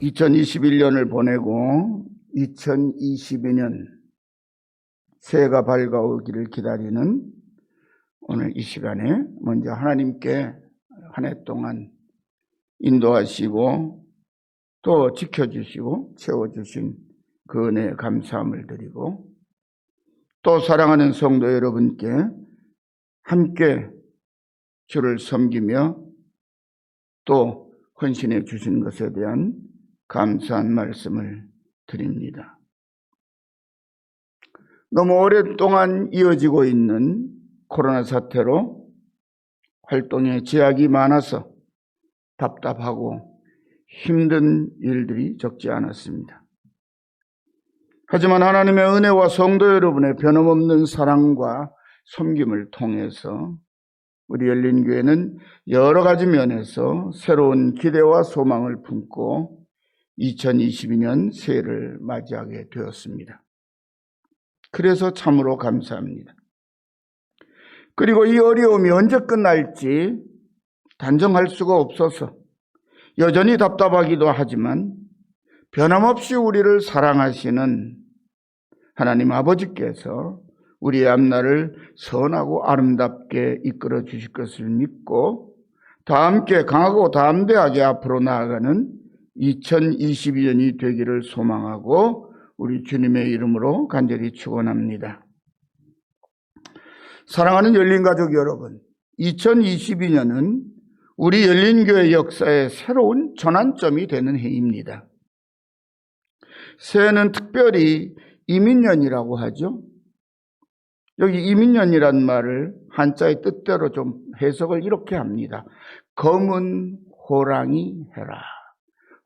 2021년을 보내고 2022년 새해가 밝아오기를 기다리는 오늘 이 시간에 먼저 하나님께 한 해 동안 인도하시고 또 지켜주시고 채워주신 그 은혜에 감사함을 드리고, 또 사랑하는 성도 여러분께 함께 주를 섬기며 또 헌신해 주신 것에 대한 감사한 말씀을 드립니다. 너무 오랫동안 이어지고 있는 코로나 사태로 활동에 제약이 많아서 답답하고 힘든 일들이 적지 않았습니다. 하지만 하나님의 은혜와 성도 여러분의 변함없는 사랑과 섬김을 통해서 우리 열린교회는 여러 가지 면에서 새로운 기대와 소망을 품고 2022년 새해를 맞이하게 되었습니다. 그래서 참으로 감사합니다. 그리고 이 어려움이 언제 끝날지 단정할 수가 없어서 여전히 답답하기도 하지만 변함없이 우리를 사랑하시는 하나님 아버지께서 우리의 앞날을 선하고 아름답게 이끌어 주실 것을 믿고 다 함께 강하고 담대하게 앞으로 나아가는 2022년이 되기를 소망하고 우리 주님의 이름으로 간절히 축원합니다. 사랑하는 열린가족 여러분, 2022년은 우리 열린교회 역사의 새로운 전환점이 되는 해입니다. 새해는 특별히 이민년이라고 하죠. 여기 이민년이란 말을 한자의 뜻대로 좀 해석을 이렇게 합니다. 검은 호랑이 해라.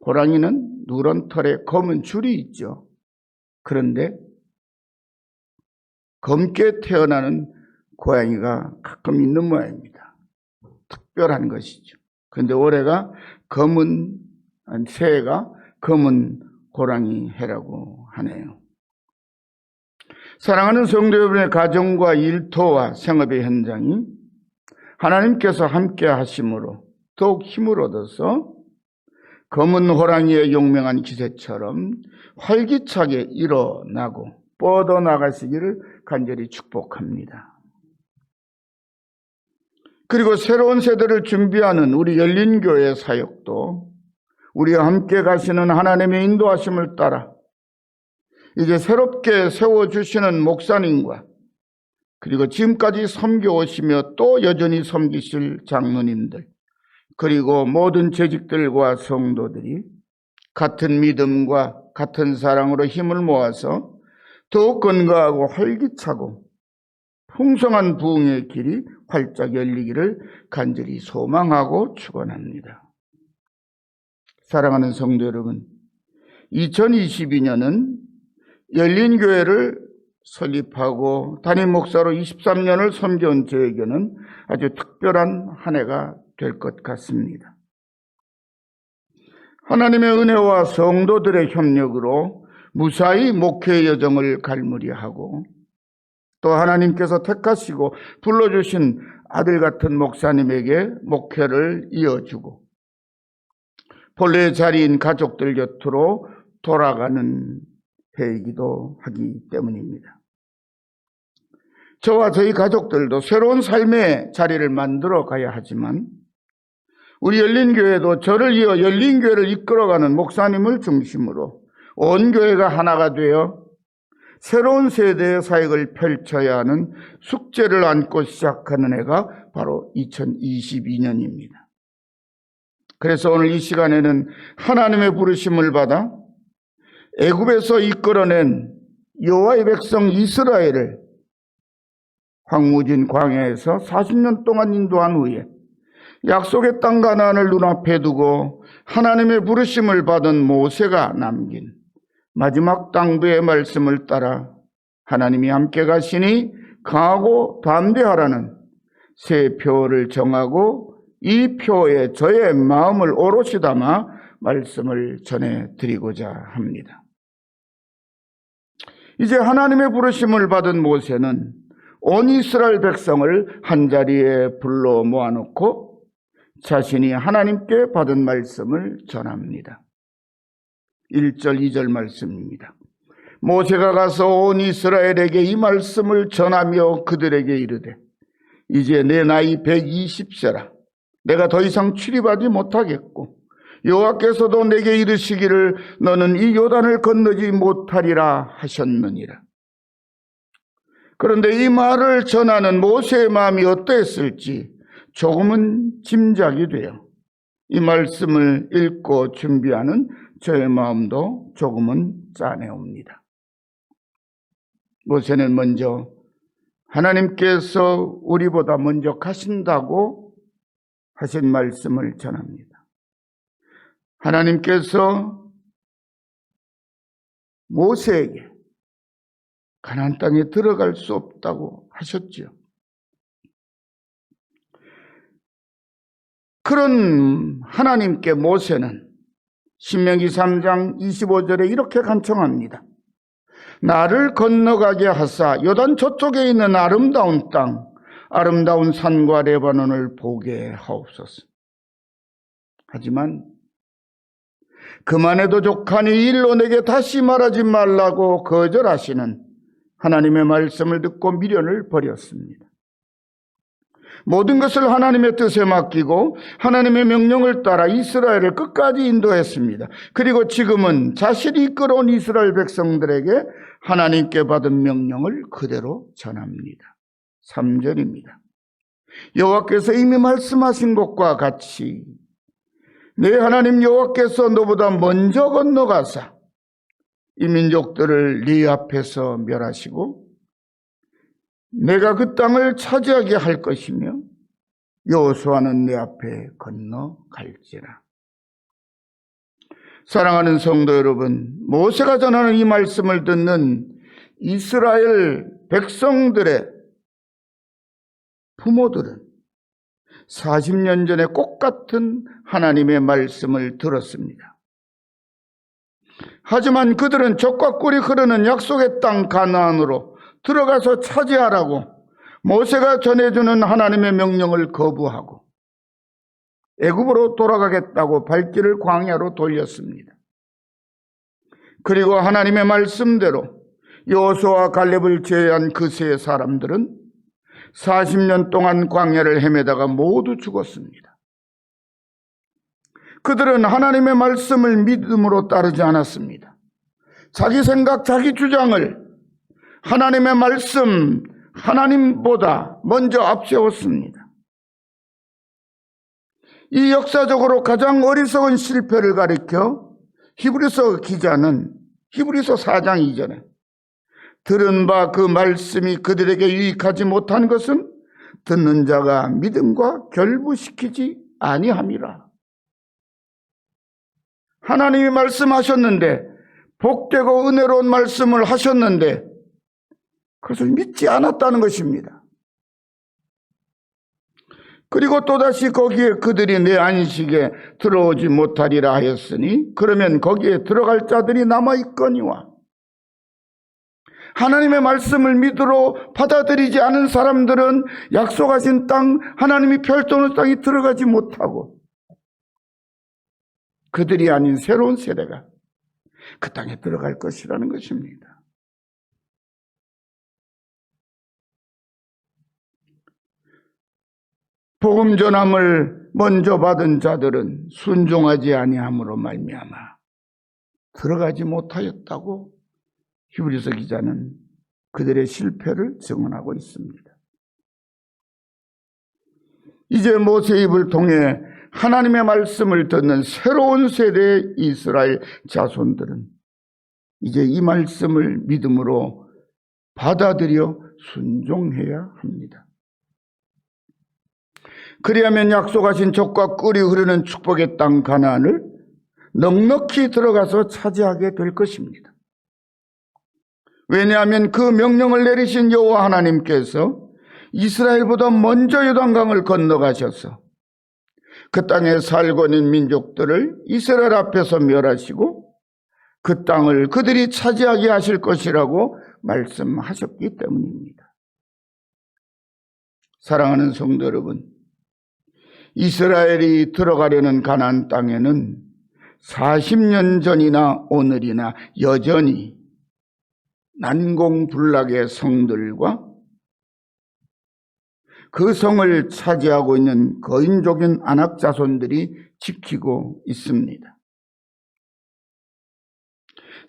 호랑이는 누런 털에 검은 줄이 있죠. 그런데 검게 태어나는 고양이가 가끔 있는 모양입니다. 특별한 것이죠. 그런데 올해가 새해가 검은 호랑이 해라고 하네요. 사랑하는 성도 여러분의 가정과 일터와 생업의 현장이 하나님께서 함께 하심으로 더욱 힘을 얻어서 검은 호랑이의 용맹한 기세처럼 활기차게 일어나고 뻗어나가시기를 간절히 축복합니다. 그리고 새로운 세대를 준비하는 우리 열린교회 사역도 우리와 함께 가시는 하나님의 인도하심을 따라 이제 새롭게 세워주시는 목사님과 그리고 지금까지 섬겨오시며 또 여전히 섬기실 장로님들 그리고 모든 재직들과 성도들이 같은 믿음과 같은 사랑으로 힘을 모아서 더욱 건강하고 활기차고 풍성한 부흥의 길이 활짝 열리기를 간절히 소망하고 축원합니다. 사랑하는 성도 여러분, 2022년은 열린교회를 설립하고 담임 목사로 23년을 섬겨온 저에게는 아주 특별한 한 해가 될 것 같습니다. 하나님의 은혜와 성도들의 협력으로 무사히 목회의 여정을 갈무리하고 또 하나님께서 택하시고 불러주신 아들 같은 목사님에게 목회를 이어주고 본래의 자리인 가족들 곁으로 돌아가는 해이기도 하기 때문입니다. 저와 저희 가족들도 새로운 삶의 자리를 만들어 가야 하지만 우리 열린교회도 저를 이어 열린교회를 이끌어가는 목사님을 중심으로 온 교회가 하나가 되어 새로운 세대의 사역을 펼쳐야 하는 숙제를 안고 시작하는 해가 바로 2022년입니다. 그래서 오늘 이 시간에는 하나님의 부르심을 받아 애굽에서 이끌어낸 여호와의 백성 이스라엘을 황무진 광야에서 40년 동안 인도한 후에 약속의 땅 가나안을 눈앞에 두고 하나님의 부르심을 받은 모세가 남긴 마지막 당부의 말씀을 따라 하나님이 함께 가시니 강하고 담대하라는 새 표를 정하고 이 표에 저의 마음을 오롯이 담아 말씀을 전해드리고자 합니다. 이제 하나님의 부르심을 받은 모세는 온 이스라엘 백성을 한자리에 불러 모아놓고 자신이 하나님께 받은 말씀을 전합니다. 1절 2절 말씀입니다. 모세가 가서 온 이스라엘에게 이 말씀을 전하며 그들에게 이르되 이제 내 나이 120세라 내가 더 이상 출입하지 못하겠고 여호와께서도 내게 이르시기를 너는 이 요단을 건너지 못하리라 하셨느니라. 그런데 이 말을 전하는 모세의 마음이 어떠했을지 조금은 짐작이 돼요. 이 말씀을 읽고 준비하는 저의 마음도 조금은 짠해옵니다. 모세는 먼저 하나님께서 우리보다 먼저 가신다고 하신 말씀을 전합니다. 하나님께서 모세에게 가나안 땅에 들어갈 수 없다고 하셨지요. 그런 하나님께 모세는 신명기 3장 25절에 이렇게 간청합니다. 나를 건너가게 하사 요단 저쪽에 있는 아름다운 땅, 아름다운 산과 레바논을 보게 하옵소서. 하지만 그만해도 족하니 일로 내게 다시 말하지 말라고 거절하시는 하나님의 말씀을 듣고 미련을 버렸습니다. 모든 것을 하나님의 뜻에 맡기고 하나님의 명령을 따라 이스라엘을 끝까지 인도했습니다. 그리고 지금은 자신이 이끌어온 이스라엘 백성들에게 하나님께 받은 명령을 그대로 전합니다. 3절입니다. 여호와께서 이미 말씀하신 것과 같이 내 하나님 여호와께서 너보다 먼저 건너가사 이 민족들을 네 앞에서 멸하시고 내가 그 땅을 차지하게 할 것이며 여호수아는 내 앞에 건너갈지라. 사랑하는 성도 여러분, 모세가 전하는 이 말씀을 듣는 이스라엘 백성들의 부모들은 40년 전에 똑같은 하나님의 말씀을 들었습니다. 하지만 그들은 젖과 꿀이 흐르는 약속의 땅 가나안으로 들어가서 차지하라고 모세가 전해주는 하나님의 명령을 거부하고 애굽으로 돌아가겠다고 발길을 광야로 돌렸습니다. 그리고 하나님의 말씀대로 여호수아와 갈렙을 제외한 그 세 사람들은 40년 동안 광야를 헤매다가 모두 죽었습니다. 그들은 하나님의 말씀을 믿음으로 따르지 않았습니다. 자기 생각, 자기 주장을 하나님의 말씀, 하나님보다 먼저 앞세웠습니다. 이 역사적으로 가장 어리석은 실패를 가리켜 히브리서 기자는 히브리서 4장 이전에 들은 바 그 말씀이 그들에게 유익하지 못한 것은 듣는 자가 믿음과 결부시키지 아니함이라. 하나님이 말씀하셨는데 복되고 은혜로운 말씀을 하셨는데 그것을 믿지 않았다는 것입니다. 그리고 또다시 거기에 그들이 내 안식에 들어오지 못하리라 하였으니 그러면 거기에 들어갈 자들이 남아있거니와 하나님의 말씀을 믿으러 받아들이지 않은 사람들은 약속하신 땅, 하나님이 펼쳐놓은 땅에 들어가지 못하고 그들이 아닌 새로운 세대가 그 땅에 들어갈 것이라는 것입니다. 복음 전함을 먼저 받은 자들은 순종하지 아니함으로 말미암아 들어가지 못하였다고 히브리서 기자는 그들의 실패를 증언하고 있습니다. 이제 모세의 입을 통해 하나님의 말씀을 듣는 새로운 세대의 이스라엘 자손들은 이제 이 말씀을 믿음으로 받아들여 순종해야 합니다. 그리하면 약속하신 젖과 꿀이 흐르는 축복의 땅 가나안을 넉넉히 들어가서 차지하게 될 것입니다. 왜냐하면 그 명령을 내리신 여호와 하나님께서 이스라엘보다 먼저 요단강을 건너가셔서 그 땅에 살고 있는 민족들을 이스라엘 앞에서 멸하시고 그 땅을 그들이 차지하게 하실 것이라고 말씀하셨기 때문입니다. 사랑하는 성도 여러분, 이스라엘이 들어가려는 가나안 땅에는 40년 전이나 오늘이나 여전히 난공불락의 성들과 그 성을 차지하고 있는 거인족인 안악자손들이 지키고 있습니다.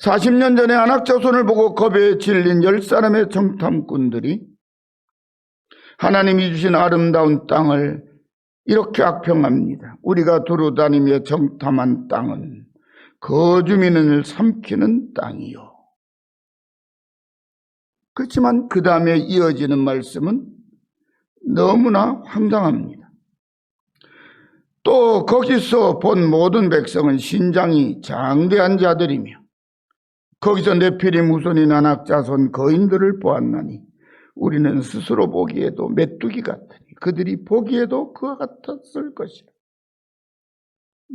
40년 전에 안악자손을 보고 겁에 질린 10사람의 정탐꾼들이 하나님이 주신 아름다운 땅을 이렇게 악평합니다. 우리가 두루다니며 정탐한 땅은 거주민을 삼키는 땅이요. 그렇지만 그 다음에 이어지는 말씀은 너무나 황당합니다. 또 거기서 본 모든 백성은 신장이 장대한 자들이며 거기서 네피림 후손인 안악자손 거인들을 보았나니 우리는 스스로 보기에도 메뚜기 같으니 그들이 보기에도 그와 같았을 것이라.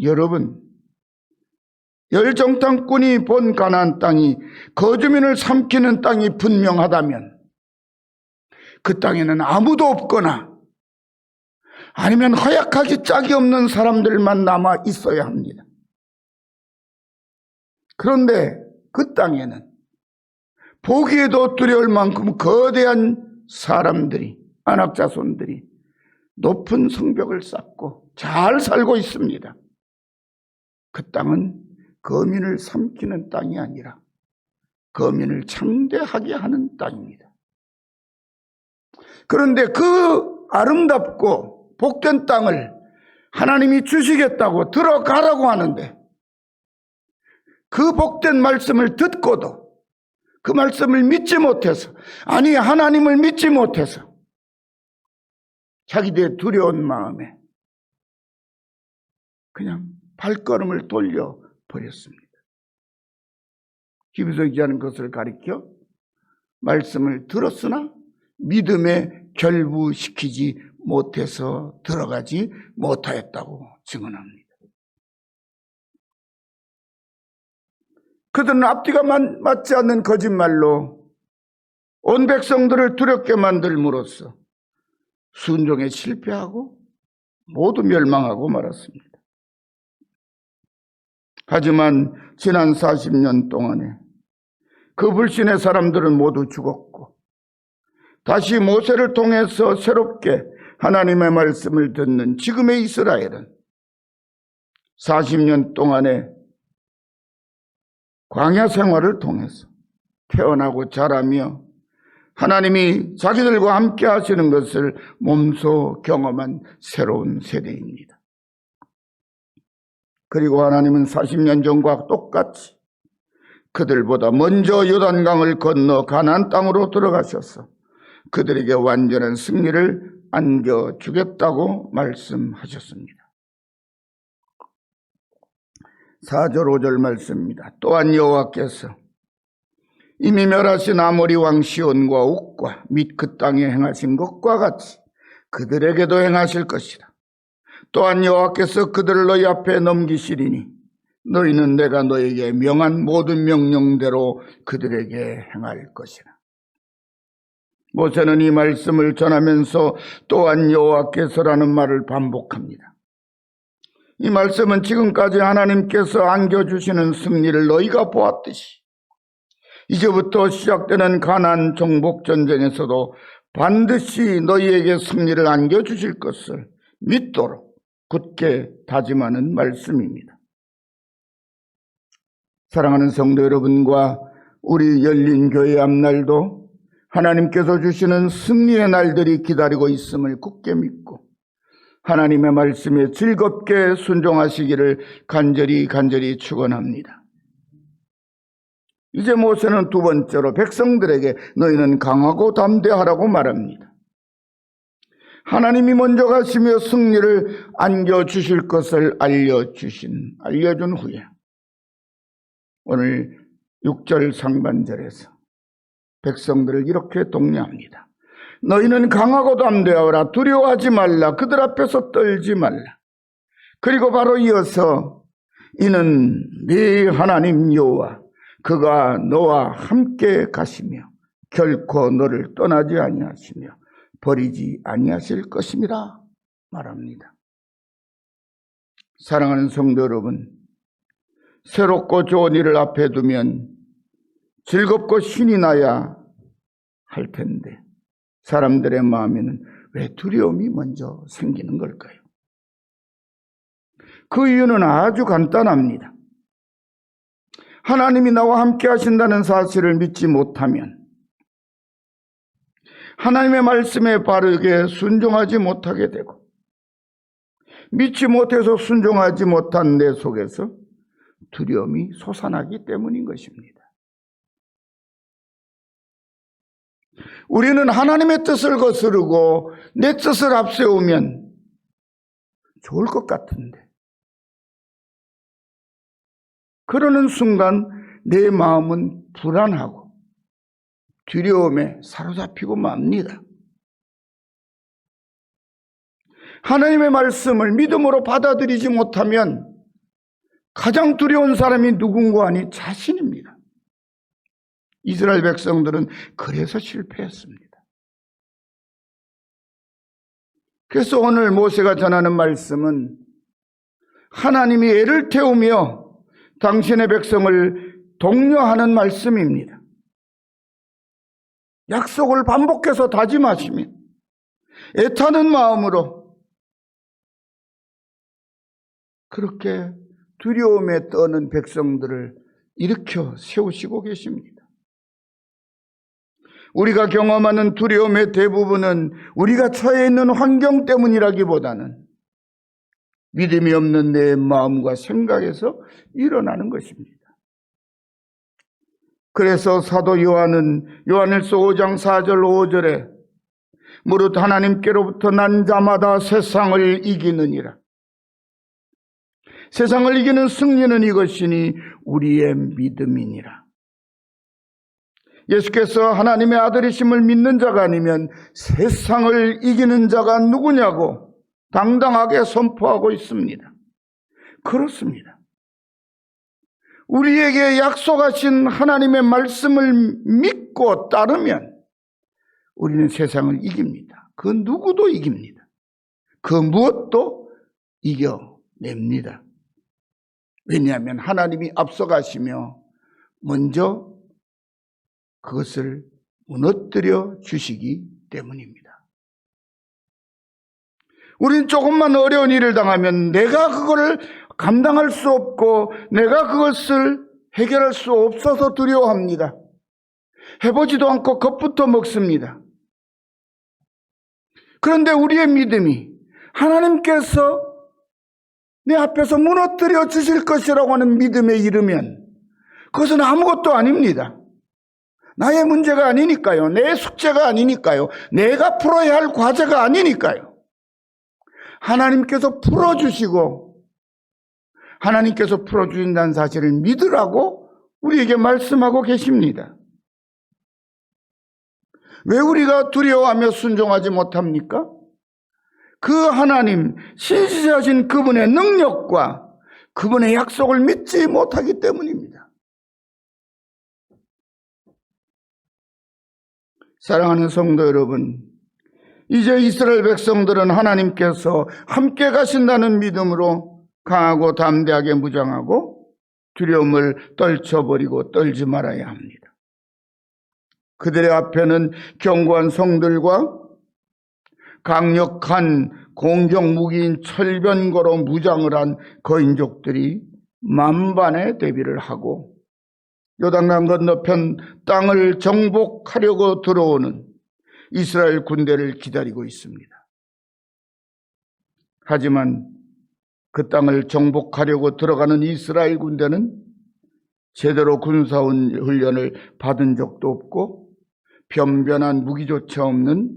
여러분, 열정탐꾼이 본 가나안 땅이 거주민을 삼키는 땅이 분명하다면 그 땅에는 아무도 없거나 아니면 허약하기 짝이 없는 사람들만 남아 있어야 합니다. 그런데 그 땅에는 보기에도 두려울 만큼 거대한 사람들이, 안악자손들이 높은 성벽을 쌓고 잘 살고 있습니다. 그 땅은 거민을 삼키는 땅이 아니라 거민을 창대하게 하는 땅입니다. 그런데 그 아름답고 복된 땅을 하나님이 주시겠다고 들어가라고 하는데 그 복된 말씀을 듣고도 그 말씀을 믿지 못해서, 아니 하나님을 믿지 못해서 자기들의 두려운 마음에 그냥 발걸음을 돌려버렸습니다. 히브리서 기자는 그것을 가리켜 말씀을 들었으나 믿음에 결부시키지 못해서 들어가지 못하였다고 증언합니다. 그들은 앞뒤가 맞지 않는 거짓말로 온 백성들을 두렵게 만들므로써 순종에 실패하고 모두 멸망하고 말았습니다. 하지만 지난 40년 동안에 그 불신의 사람들은 모두 죽었고 다시 모세를 통해서 새롭게 하나님의 말씀을 듣는 지금의 이스라엘은 40년 동안의 광야 생활을 통해서 태어나고 자라며 하나님이 자기들과 함께 하시는 것을 몸소 경험한 새로운 세대입니다. 그리고 하나님은 40년 전과 똑같이 그들보다 먼저 요단강을 건너 가나안 땅으로 들어가셔서 그들에게 완전한 승리를 안겨주겠다고 말씀하셨습니다. 4절 5절 말씀입니다. 또한 여호와께서 이미 멸하신 아모리 왕 시온과 옥과 및 그 땅에 행하신 것과 같이 그들에게도 행하실 것이라. 또한 여호와께서 그들을 너희 앞에 넘기시리니 너희는 내가 너에게 명한 모든 명령대로 그들에게 행할 것이라. 모세는 이 말씀을 전하면서 또한 여호와께서라는 말을 반복합니다. 이 말씀은 지금까지 하나님께서 안겨주시는 승리를 너희가 보았듯이 이제부터 시작되는 가나안 정복전쟁에서도 반드시 너희에게 승리를 안겨주실 것을 믿도록 굳게 다짐하는 말씀입니다. 사랑하는 성도 여러분과 우리 열린교회 앞날도 하나님께서 주시는 승리의 날들이 기다리고 있음을 굳게 믿고 하나님의 말씀에 즐겁게 순종하시기를 간절히 축원합니다. 이제 모세는 두 번째로 백성들에게 너희는 강하고 담대하라고 말합니다. 하나님이 먼저 가시며 승리를 안겨주실 것을 알려준 후에 오늘 6절 상반절에서 백성들을 이렇게 독려합니다. 너희는 강하고 담대하라. 두려워하지 말라. 그들 앞에서 떨지 말라. 그리고 바로 이어서 이는 네 하나님 여호와 그가 너와 함께 가시며 결코 너를 떠나지 아니하시며 버리지 아니하실 것임이라 말합니다. 사랑하는 성도 여러분, 새롭고 좋은 일을 앞에 두면 즐겁고 신이 나야 할 텐데 사람들의 마음에는 왜 두려움이 먼저 생기는 걸까요? 그 이유는 아주 간단합니다. 하나님이 나와 함께 하신다는 사실을 믿지 못하면, 하나님의 말씀에 바르게 순종하지 못하게 되고, 믿지 못해서 순종하지 못한 내 속에서 두려움이 솟아나기 때문인 것입니다. 우리는 하나님의 뜻을 거스르고 내 뜻을 앞세우면 좋을 것 같은데, 그러는 순간 내 마음은 불안하고 두려움에 사로잡히고 맙니다. 하나님의 말씀을 믿음으로 받아들이지 못하면 가장 두려운 사람이 누군가 아니 자신입니다. 이스라엘 백성들은 그래서 실패했습니다. 그래서 오늘 모세가 전하는 말씀은 하나님이 애를 태우며 당신의 백성을 독려하는 말씀입니다. 약속을 반복해서 다짐하시며 애타는 마음으로 그렇게 두려움에 떠는 백성들을 일으켜 세우시고 계십니다. 우리가 경험하는 두려움의 대부분은 우리가 처해 있는 환경 때문이라기보다는 믿음이 없는 내 마음과 생각에서 일어나는 것입니다. 그래서 사도 요한은 요한일서 5장 4절 5절에 무릇 하나님께로부터 난 자마다 세상을 이기느니라. 세상을 이기는 승리는 이것이니 우리의 믿음이니라. 예수께서 하나님의 아들이심을 믿는 자가 아니면 세상을 이기는 자가 누구냐고 당당하게 선포하고 있습니다. 그렇습니다. 우리에게 약속하신 하나님의 말씀을 믿고 따르면 우리는 세상을 이깁니다. 그 누구도 이깁니다. 그 무엇도 이겨냅니다. 왜냐하면 하나님이 앞서가시며 먼저 그것을 무너뜨려 주시기 때문입니다. 우린 조금만 어려운 일을 당하면 내가 그거를 감당할 수 없고 내가 그것을 해결할 수 없어서 두려워합니다. 해보지도 않고 겁부터 먹습니다. 그런데 우리의 믿음이 하나님께서 내 앞에서 무너뜨려 주실 것이라고 하는 믿음에 이르면 그것은 아무것도 아닙니다. 나의 문제가 아니니까요. 내 숙제가 아니니까요. 내가 풀어야 할 과제가 아니니까요. 하나님께서 풀어주시고 하나님께서 풀어주신다는 사실을 믿으라고 우리에게 말씀하고 계십니다. 왜 우리가 두려워하며 순종하지 못합니까? 그 하나님, 신실하신 그분의 능력과 그분의 약속을 믿지 못하기 때문입니다. 사랑하는 성도 여러분, 이제 이스라엘 백성들은 하나님께서 함께 가신다는 믿음으로 강하고 담대하게 무장하고 두려움을 떨쳐버리고 떨지 말아야 합니다. 그들의 앞에는 견고한 성들과 강력한 공격 무기인 철변거로 무장을 한 거인족들이 만반의 대비를 하고 요단강 건너편 땅을 정복하려고 들어오는 이스라엘 군대를 기다리고 있습니다. 하지만 그 땅을 정복하려고 들어가는 이스라엘 군대는 제대로 군사훈련을 받은 적도 없고 변변한 무기조차 없는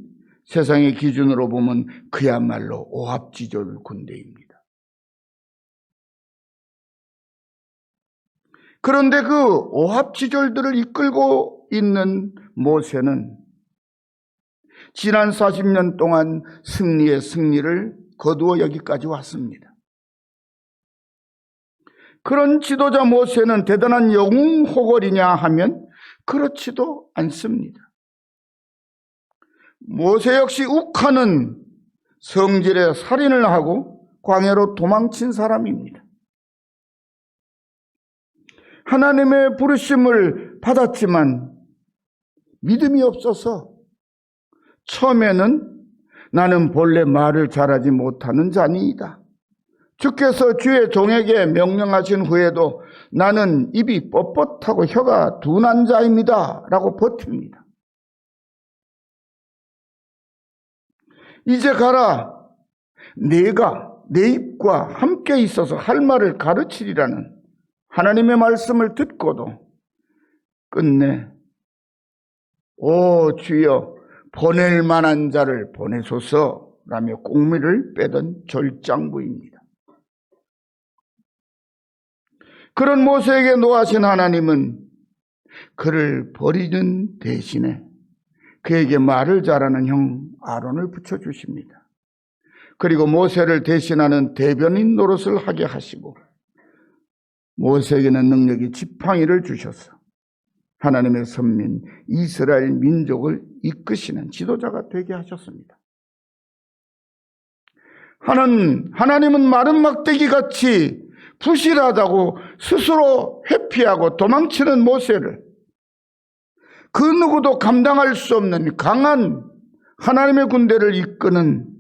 세상의 기준으로 보면 그야말로 오합지졸 군대입니다. 그런데 그 오합지졸들을 이끌고 있는 모세는 지난 40년 동안 승리의 승리를 거두어 여기까지 왔습니다. 그런 지도자 모세는 대단한 영웅호걸이냐 하면 그렇지도 않습니다. 모세 역시 욱하는 성질의 살인을 하고 광야로 도망친 사람입니다. 하나님의 부르심을 받았지만 믿음이 없어서 처음에는 나는 본래 말을 잘하지 못하는 자니이다. 주께서 주의 종에게 명령하신 후에도 나는 입이 뻣뻣하고 혀가 둔한 자입니다. 라고 버팁니다. 이제 가라. 내가 내 입과 함께 있어서 할 말을 가르치리라는 하나님의 말씀을 듣고도 끝내 오 주여 보낼 만한 자를 보내소서라며 꽁무니를 빼던 졸장부입니다. 그런 모세에게 노하신 하나님은 그를 버리는 대신에 그에게 말을 잘하는 형 아론을 붙여주십니다. 그리고 모세를 대신하는 대변인 노릇을 하게 하시고 모세에게는 능력이 지팡이를 주셔서 하나님의 선민 이스라엘 민족을 이끄시는 지도자가 되게 하셨습니다. 하나님은 마른 막대기같이 부실하다고 스스로 회피하고 도망치는 모세를 그 누구도 감당할 수 없는 강한 하나님의 군대를 이끄는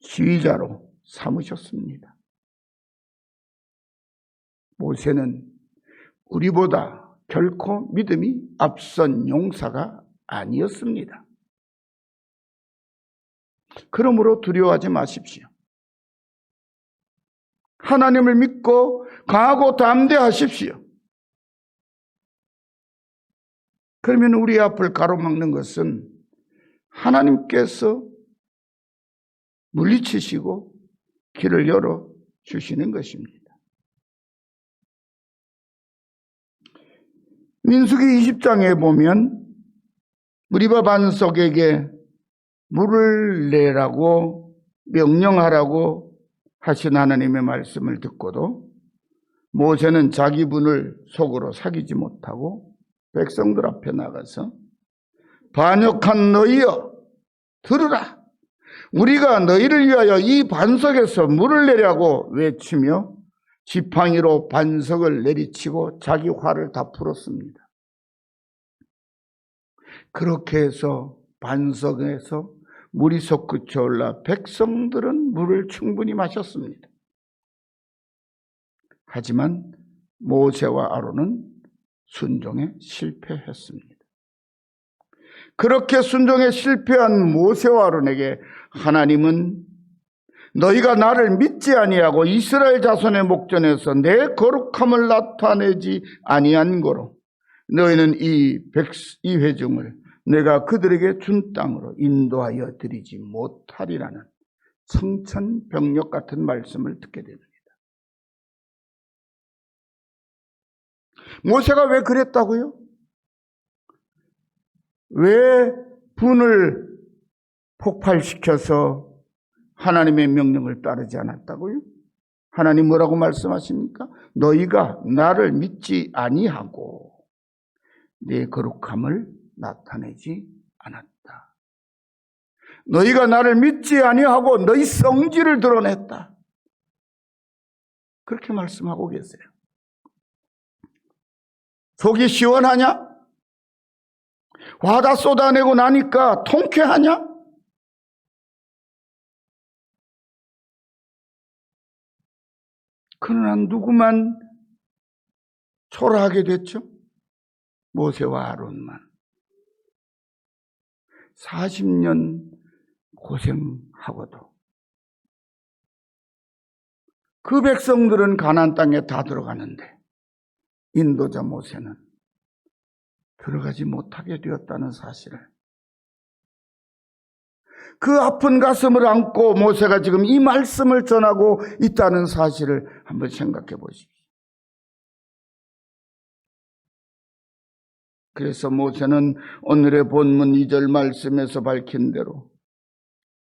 지휘자로 삼으셨습니다. 모세는 우리보다 결코 믿음이 앞선 용사가 아니었습니다. 그러므로 두려워하지 마십시오. 하나님을 믿고 강하고 담대하십시오. 그러면 우리 앞을 가로막는 것은 하나님께서 물리치시고 길을 열어주시는 것입니다. 민수기 20장에 보면 무리바 반석에게 물을 내라고 명령하라고 하신 하나님의 말씀을 듣고도 모세는 자기 분을 속으로 사귀지 못하고 백성들 앞에 나가서 반역한 너희여 들으라. 우리가 너희를 위하여 이 반석에서 물을 내라고 외치며 지팡이로 반석을 내리치고 자기 화를 다 풀었습니다. 그렇게 해서 반석에서 물이 솟구쳐 올라 백성들은 물을 충분히 마셨습니다. 하지만 모세와 아론은 순종에 실패했습니다. 그렇게 순종에 실패한 모세와 아론에게 하나님은 너희가 나를 믿지 아니하고 이스라엘 자손의 목전에서 내 거룩함을 나타내지 아니한 거로 너희는 이 회중을 내가 그들에게 준 땅으로 인도하여 드리지 못하리라는 청천벽력 같은 말씀을 듣게 됩니다. 모세가 왜 그랬다고요? 왜 분을 폭발시켜서 하나님의 명령을 따르지 않았다고요? 하나님 뭐라고 말씀하십니까? 너희가 나를 믿지 아니하고 내 거룩함을 나타내지 않았다. 너희가 나를 믿지 아니하고 너희 성질을 드러냈다. 그렇게 말씀하고 계세요. 속이 시원하냐? 화다 쏟아내고 나니까 통쾌하냐? 그러나 누구만 초라하게 됐죠? 모세와 아론만. 40년 고생하고도 그 백성들은 가나안 땅에 다 들어가는데 인도자 모세는 들어가지 못하게 되었다는 사실을, 그 아픈 가슴을 안고 모세가 지금 이 말씀을 전하고 있다는 사실을 한번 생각해 보십시오. 그래서 모세는 오늘의 본문 2절 말씀에서 밝힌 대로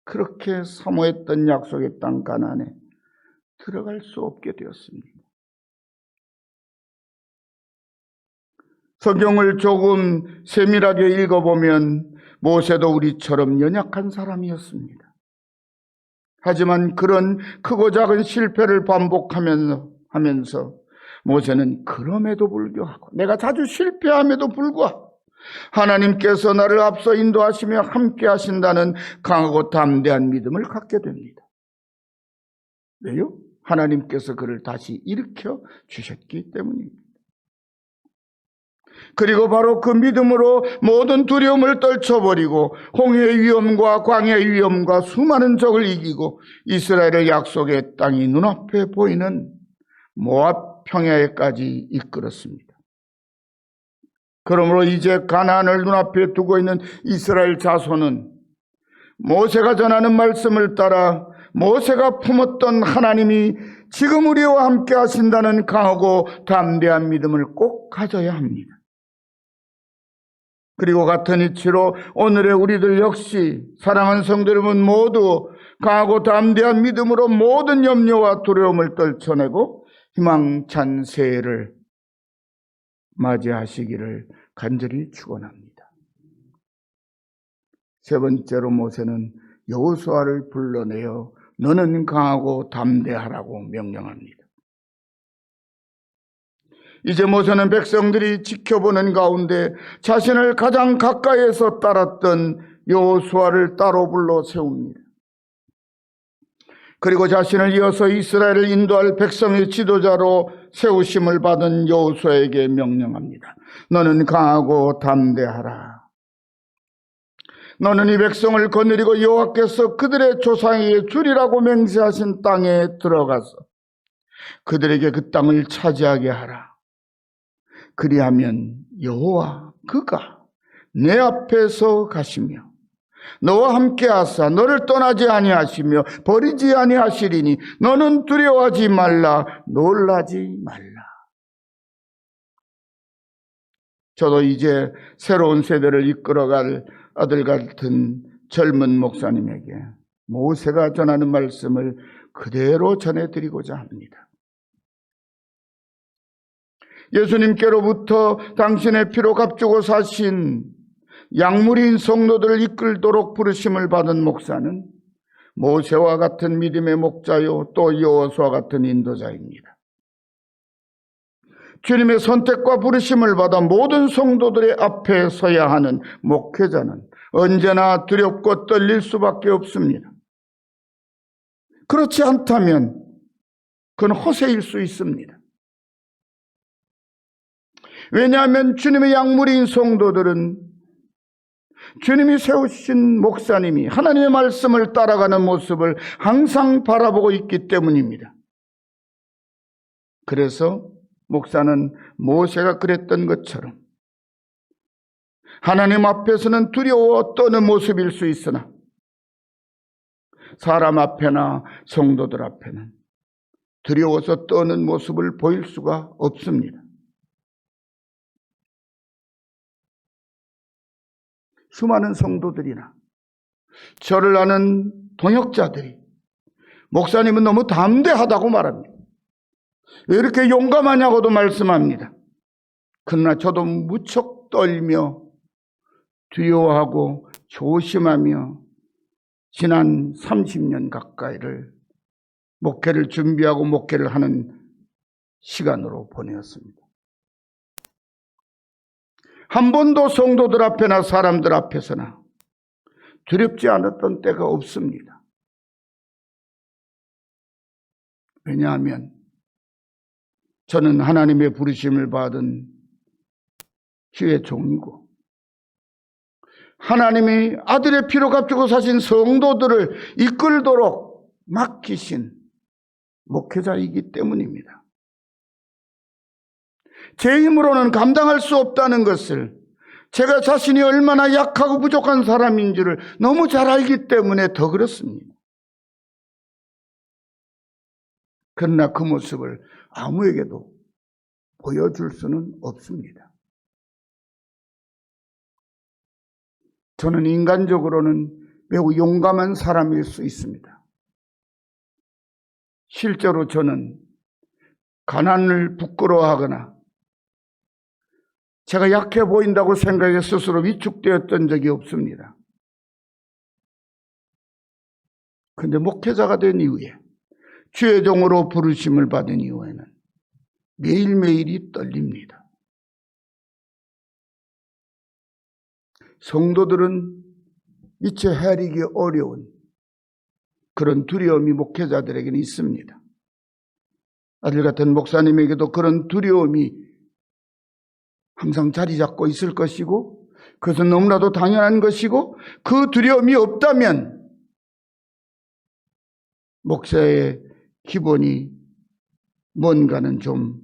그렇게 사모했던 약속의 땅 가나안에 들어갈 수 없게 되었습니다. 성경을 조금 세밀하게 읽어보면 모세도 우리처럼 연약한 사람이었습니다. 하지만 그런 크고 작은 실패를 반복하면서 모세는 그럼에도 불구하고, 내가 자주 실패함에도 불구하고 하나님께서 나를 앞서 인도하시며 함께 하신다는 강하고 담대한 믿음을 갖게 됩니다. 왜요? 하나님께서 그를 다시 일으켜 주셨기 때문입니다. 그리고 바로 그 믿음으로 모든 두려움을 떨쳐버리고 홍해의 위험과 광야의 위험과 수많은 적을 이기고 이스라엘의 약속의 땅이 눈앞에 보이는 모압 평야에까지 이끌었습니다. 그러므로 이제 가나안을 눈앞에 두고 있는 이스라엘 자손은 모세가 전하는 말씀을 따라 모세가 품었던 하나님이 지금 우리와 함께 하신다는 강하고 담대한 믿음을 꼭 가져야 합니다. 그리고 같은 이치로 오늘의 우리들 역시 사랑하는 성도 여러분 모두 강하고 담대한 믿음으로 모든 염려와 두려움을 떨쳐내고 희망찬 새해를 맞이하시기를 간절히 축원합니다. 세 번째로 모세는 여호수아를 불러내어 너는 강하고 담대하라고 명령합니다. 이제 모세는 백성들이 지켜보는 가운데 자신을 가장 가까이에서 따랐던 여호수아를 따로 불러 세웁니다. 그리고 자신을 이어서 이스라엘을 인도할 백성의 지도자로 세우심을 받은 여호수아에게 명령합니다. 너는 강하고 담대하라. 너는 이 백성을 거느리고 여호와께서 그들의 조상에게 주리라고 맹세하신 땅에 들어가서 그들에게 그 땅을 차지하게 하라. 그리하면 여호와 그가 내 앞에서 가시며 너와 함께 하사 너를 떠나지 아니하시며 버리지 아니하시리니 너는 두려워하지 말라 놀라지 말라. 저도 이제 새로운 세대를 이끌어갈 아들 같은 젊은 목사님에게 모세가 전하는 말씀을 그대로 전해드리고자 합니다. 예수님께로부터 당신의 피로 값주고 사신 약물인 성도들을 이끌도록 부르심을 받은 목사는 모세와 같은 믿음의 목자요 또 여호수아와 같은 인도자입니다. 주님의 선택과 부르심을 받아 모든 성도들의 앞에 서야 하는 목회자는 언제나 두렵고 떨릴 수밖에 없습니다. 그렇지 않다면 그건 허세일 수 있습니다. 왜냐하면 주님의 약물인 성도들은 주님이 세우신 목사님이 하나님의 말씀을 따라가는 모습을 항상 바라보고 있기 때문입니다. 그래서 목사는 모세가 그랬던 것처럼 하나님 앞에서는 두려워 떠는 모습일 수 있으나 사람 앞에나 성도들 앞에는 두려워서 떠는 모습을 보일 수가 없습니다. 수많은 성도들이나 저를 아는 동역자들이 목사님은 너무 담대하다고 말합니다. 왜 이렇게 용감하냐고도 말씀합니다. 그러나 저도 무척 떨며 두려워하고 조심하며 지난 30년 가까이를 목회를 준비하고 목회를 하는 시간으로 보내었습니다. 한 번도 성도들 앞에나 사람들 앞에서나 두렵지 않았던 때가 없습니다. 왜냐하면 저는 하나님의 부르심을 받은 주의 종이고 하나님이 아들의 피로 값주고 사신 성도들을 이끌도록 맡기신 목회자이기 때문입니다. 제 힘으로는 감당할 수 없다는 것을 제가 자신이 얼마나 약하고 부족한 사람인 줄을 너무 잘 알기 때문에 더 그렇습니다. 그러나 그 모습을 아무에게도 보여줄 수는 없습니다. 저는 인간적으로는 매우 용감한 사람일 수 있습니다. 실제로 저는 가난을 부끄러워하거나 제가 약해 보인다고 생각해 스스로 위축되었던 적이 없습니다. 그런데 목회자가 된 이후에 주의 종으로 부르심을 받은 이후에는 매일매일이 떨립니다. 성도들은 미처 헤아리기 어려운 그런 두려움이 목회자들에게는 있습니다. 아들 같은 목사님에게도 그런 두려움이 항상 자리 잡고 있을 것이고, 그것은 너무나도 당연한 것이고, 그 두려움이 없다면 목사의 기본이 뭔가는 좀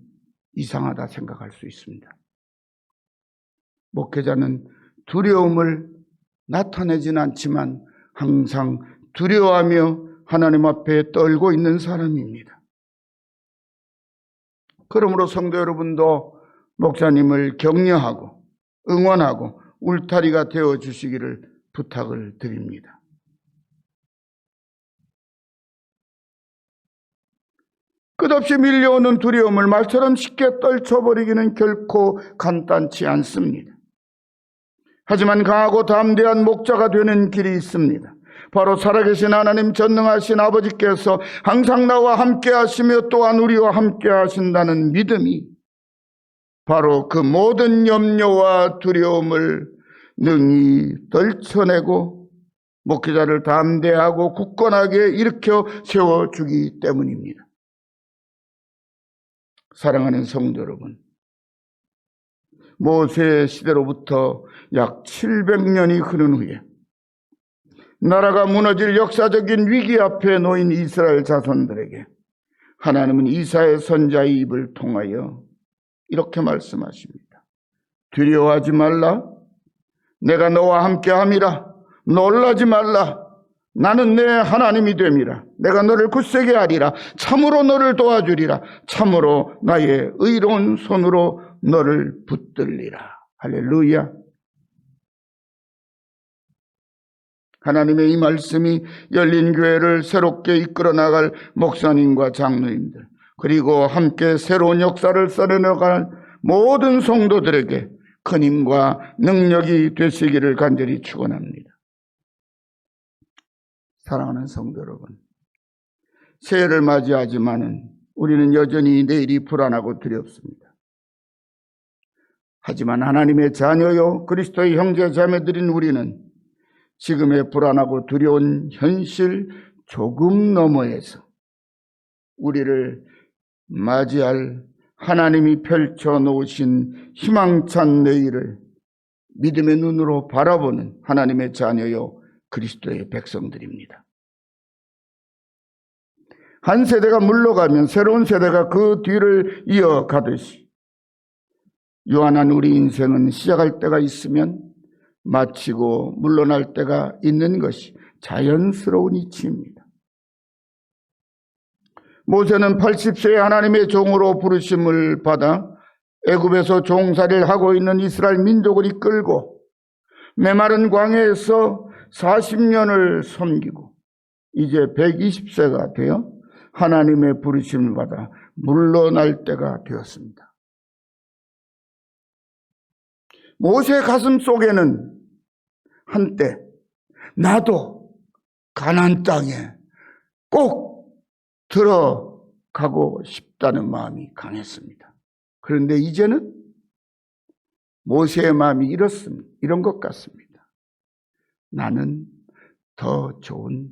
이상하다 생각할 수 있습니다. 목회자는 두려움을 나타내지는 않지만 항상 두려워하며 하나님 앞에 떨고 있는 사람입니다. 그러므로 성도 여러분도 목사님을 격려하고 응원하고 울타리가 되어 주시기를 부탁을 드립니다. 끝없이 밀려오는 두려움을 말처럼 쉽게 떨쳐버리기는 결코 간단치 않습니다. 하지만 강하고 담대한 목자가 되는 길이 있습니다. 바로 살아계신 하나님 전능하신 아버지께서 항상 나와 함께 하시며 또한 우리와 함께 하신다는 믿음이 바로 그 모든 염려와 두려움을 능히 떨쳐내고 목회자를 담대하고 굳건하게 일으켜 세워주기 때문입니다. 사랑하는 성도 여러분, 모세 시대로부터 약 700년이 흐른 후에 나라가 무너질 역사적인 위기 앞에 놓인 이스라엘 자손들에게 하나님은 이사야 선지자의 입을 통하여 이렇게 말씀하십니다. 두려워하지 말라. 내가 너와 함께함이라. 놀라지 말라. 나는 내 하나님이 됨이라. 내가 너를 굳세게 하리라. 참으로 너를 도와주리라. 참으로 나의 의로운 손으로 너를 붙들리라. 할렐루야. 하나님의 이 말씀이 열린 교회를 새롭게 이끌어 나갈 목사님과 장로님들, 그리고 함께 새로운 역사를 써내려갈 모든 성도들에게 큰 힘과 능력이 되시기를 간절히 축원합니다. 사랑하는 성도 여러분, 새해를 맞이하지만은 우리는 여전히 내일이 불안하고 두렵습니다. 하지만 하나님의 자녀요 그리스도의 형제 자매들인 우리는 지금의 불안하고 두려운 현실 조금 너머에서 우리를 맞이할 하나님이 펼쳐놓으신 희망찬 내일을 믿음의 눈으로 바라보는 하나님의 자녀요 그리스도의 백성들입니다. 한 세대가 물러가면 새로운 세대가 그 뒤를 이어가듯이 유한한 우리 인생은 시작할 때가 있으면 마치고 물러날 때가 있는 것이 자연스러운 이치입니다. 모세는 80세에 하나님의 종으로 부르심을 받아 애굽에서 종살이를 하고 있는 이스라엘 민족을 이끌고 메마른 광야에서 40년을 섬기고 이제 120세가 되어 하나님의 부르심을 받아 물러날 때가 되었습니다. 모세의 가슴 속에는 한때 나도 가나안 땅에 꼭 들어가고 싶다는 마음이 강했습니다. 그런데 이제는 모세의 마음이 이런 것 같습니다. 나는 더 좋은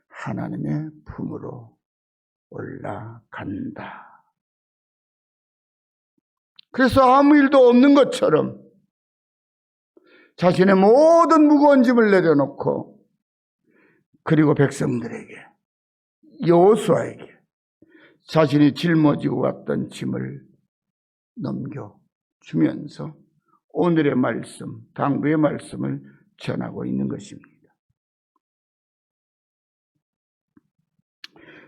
하나님의 품으로 올라간다. 그래서 아무 일도 없는 것처럼 자신의 모든 무거운 짐을 내려놓고 그리고 백성들에게 여호수아에게 자신이 짊어지고 왔던 짐을 넘겨주면서 오늘의 말씀, 당부의 말씀을 전하고 있는 것입니다.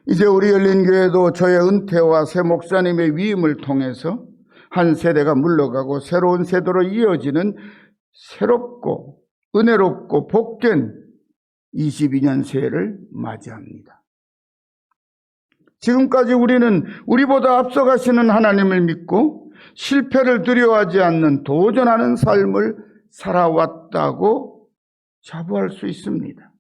이제 우리 열린교회도 저의 은퇴와 새 목사님의 위임을 통해서 한 세대가 물러가고 새로운 세대로 이어지는 새롭고 은혜롭고 복된 22년 새해를 맞이합니다. 지금까지 우리는 우리보다 앞서가시는 하나님을 믿고 실패를 두려워하지 않는 도전하는 삶을 살아왔다고 자부할 수 있습니다.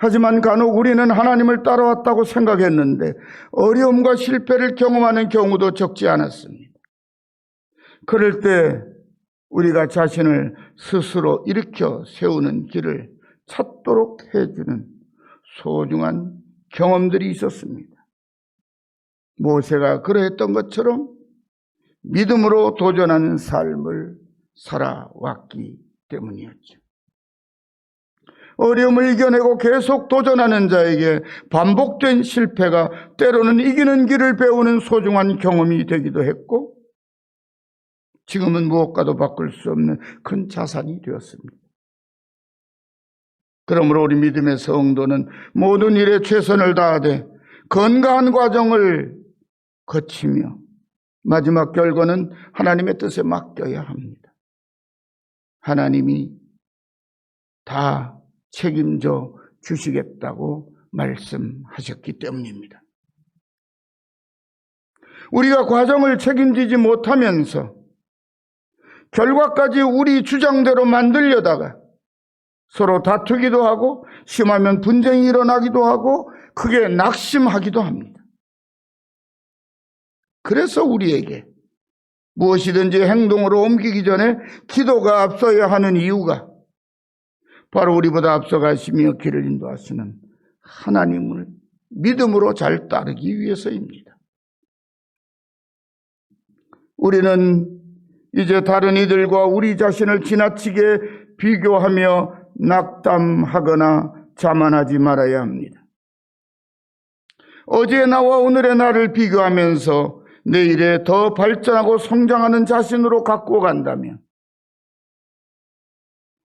하지만 간혹 우리는 하나님을 따라왔다고 생각했는데 어려움과 실패를 경험하는 경우도 적지 않았습니다. 그럴 때 우리가 자신을 스스로 일으켜 세우는 길을 찾도록 해주는 소중한 경험들이 있었습니다. 모세가 그러했던 것처럼 믿음으로 도전하는 삶을 살아왔기 때문이었죠. 어려움을 이겨내고 계속 도전하는 자에게 반복된 실패가 때로는 이기는 길을 배우는 소중한 경험이 되기도 했고, 지금은 무엇과도 바꿀 수 없는 큰 자산이 되었습니다. 그러므로 우리 믿음의 성도는 모든 일에 최선을 다하되 건강한 과정을 거치며 마지막 결과는 하나님의 뜻에 맡겨야 합니다. 하나님이 다 책임져 주시겠다고 말씀하셨기 때문입니다. 우리가 과정을 책임지지 못하면서 결과까지 우리 주장대로 만들려다가 서로 다투기도 하고 심하면 분쟁이 일어나기도 하고 크게 낙심하기도 합니다. 그래서 우리에게 무엇이든지 행동으로 옮기기 전에 기도가 앞서야 하는 이유가 바로 우리보다 앞서가시며 길을 인도하시는 하나님을 믿음으로 잘 따르기 위해서입니다. 우리는 이제 다른 이들과 우리 자신을 지나치게 비교하며 낙담하거나 자만하지 말아야 합니다. 어제의 나와 오늘의 나를 비교하면서 내일에 더 발전하고 성장하는 자신으로 갖고 간다면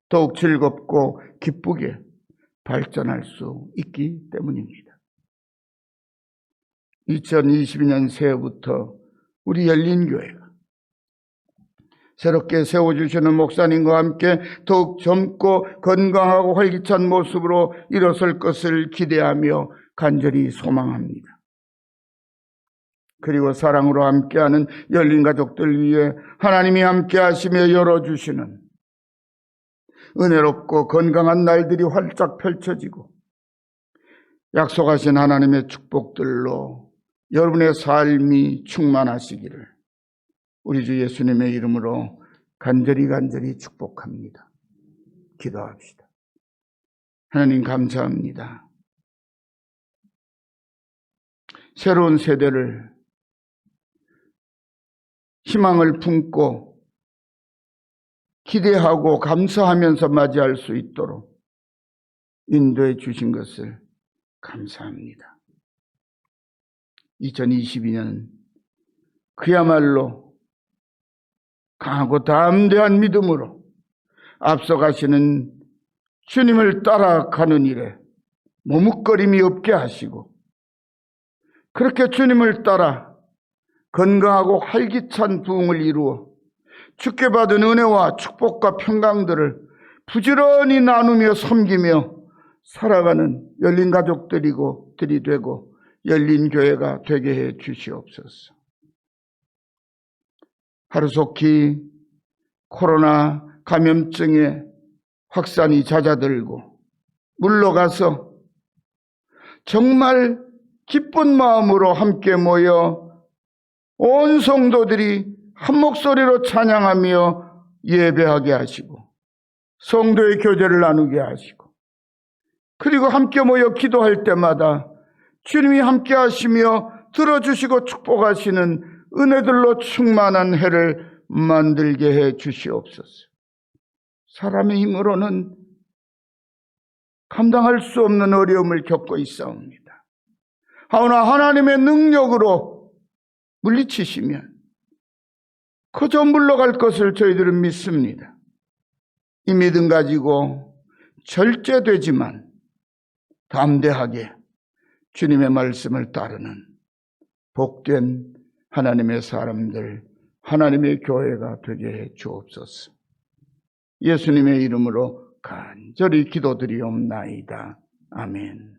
더욱 즐겁고 기쁘게 발전할 수 있기 때문입니다. 2022년 새해부터 우리 열린교회가 새롭게 세워주시는 목사님과 함께 더욱 젊고 건강하고 활기찬 모습으로 일어설 것을 기대하며 간절히 소망합니다. 그리고 사랑으로 함께하는 열린 가족들 위해 하나님이 함께하시며 열어주시는 은혜롭고 건강한 날들이 활짝 펼쳐지고 약속하신 하나님의 축복들로 여러분의 삶이 충만하시기를 우리 주 예수님의 이름으로 간절히 축복합니다. 기도합시다. 하나님 감사합니다. 새로운 세대를 희망을 품고 기대하고 감사하면서 맞이할 수 있도록 인도해 주신 것을 감사합니다. 2022년 그야말로 강하고 담대한 믿음으로 앞서가시는 주님을 따라가는 일에 머뭇거림이 없게 하시고 그렇게 주님을 따라 건강하고 활기찬 부흥을 이루어 주께 받은 은혜와 축복과 평강들을 부지런히 나누며 섬기며 살아가는 열린 가족들이 되고 열린 교회가 되게 해 주시옵소서. 하루속히 코로나 감염증의 확산이 잦아들고 물러가서 정말 기쁜 마음으로 함께 모여 온 성도들이 한 목소리로 찬양하며 예배하게 하시고 성도의 교제를 나누게 하시고 그리고 함께 모여 기도할 때마다 주님이 함께 하시며 들어주시고 축복하시는 은혜들로 충만한 해를 만들게 해 주시옵소서. 사람의 힘으로는 감당할 수 없는 어려움을 겪고 있사옵니다. 하오나 하나님의 능력으로 물리치시면 그저 물러갈 것을 저희들은 믿습니다. 이 믿음 가지고 절제되지만 담대하게 주님의 말씀을 따르는 복된 하나님의 사람들, 하나님의 교회가 되게 해 주옵소서. 예수님의 이름으로 간절히 기도드리옵나이다. 아멘.